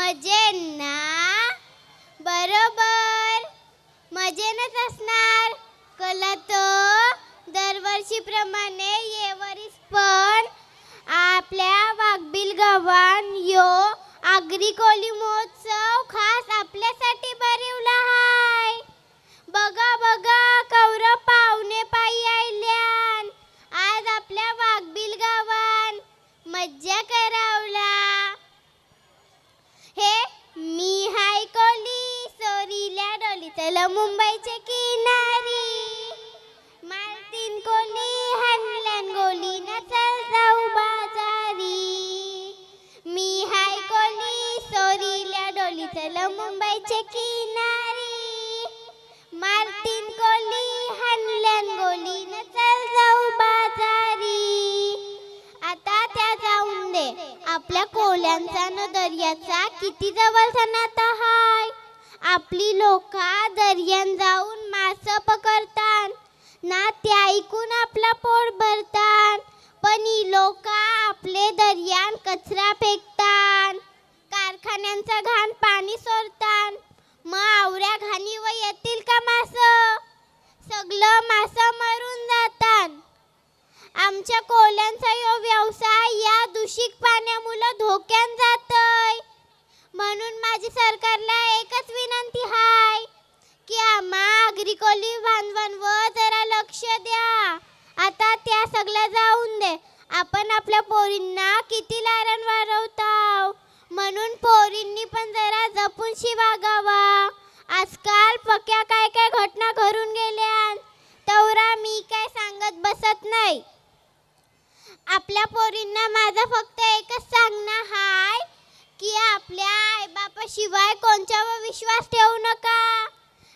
मजेना? बरोबर, मजेनच असणार. कळतं, दरवर्षीप्रमाणे यावर्षी पण आपल्या वाघबिल गावान यो आगरी कोळी महोत्सव खास आपल्यासाठी भरवला हाय. बघा बघा कौरव पाहुणे पायी आयल्यान आज आपल्या वाघबिल गावान मज्जा करावला. हे मी हाय कोली सोरील्या डोली चला मुंबईच्या किनारी. मालतीन कोली हाणल्यान गोली न चल जाऊ बाजारी. मी हाय कोली सोरील्या डोली चला मुंबईच्या किनारी. मालतीन कोली हाणल्यान गोली न चल जाऊ बाजारी. आता त्या जाऊन दे आपल्या कोल्यांचा न दर्याचा किती जवळचा नाता हाय. आपली लोका दर्यान जाऊन मासे पकडतात ना ते ऐकून आपला पोट भरतात. पण ही लोका आपले दर्यान कचरा फेकतात, कारखान्यांचा घाण पाणी सोडतात. मग आवऱ्या घाणीवर येतील का मासं? सगळं मासं मरून जातात. आमच्या कोल्यांचा यो व्यवसाय या दूषित पाण्यामुळे धोक्यात जातोय. म्हणून माझी सरकारला एकच विनंती हाय की आम्हा आगरी कोळी बांधवांवर जरा लक्ष द्या. आता त्या सगळ्या जाऊन दे, आपण आपल्या पोरींना किती लारण वाढवताव. म्हणून पोरींनी पण जरा जपून वागावा. आजकाल पक्या काय काय घटना घडून गेल्या तवरा मी काय सांगत बसत नाही. आपल्या पोरींना माझा फक्त एकच सांगणं हाय की आपल्या आईबापाशिवाय कोणत्यावर विश्वास ठेवू नका.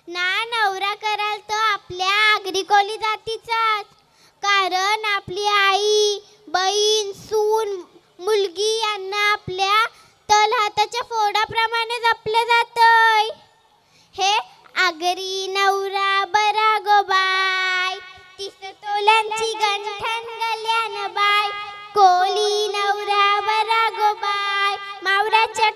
ना नवरा कराल तर आपल्या आगरी कोळी जातीचाच. कारण आपली आई, बहीण, सून, मुलगी यांना आपल्या तलहाताच्या फोडाप्रमाणे जपले जातंय. हे आगरी नवरा बरा गो बाय, 30 तोल्यांची गंठण गल्यान बाय. कोळी नवरा बरा गो बाय, मावराच्या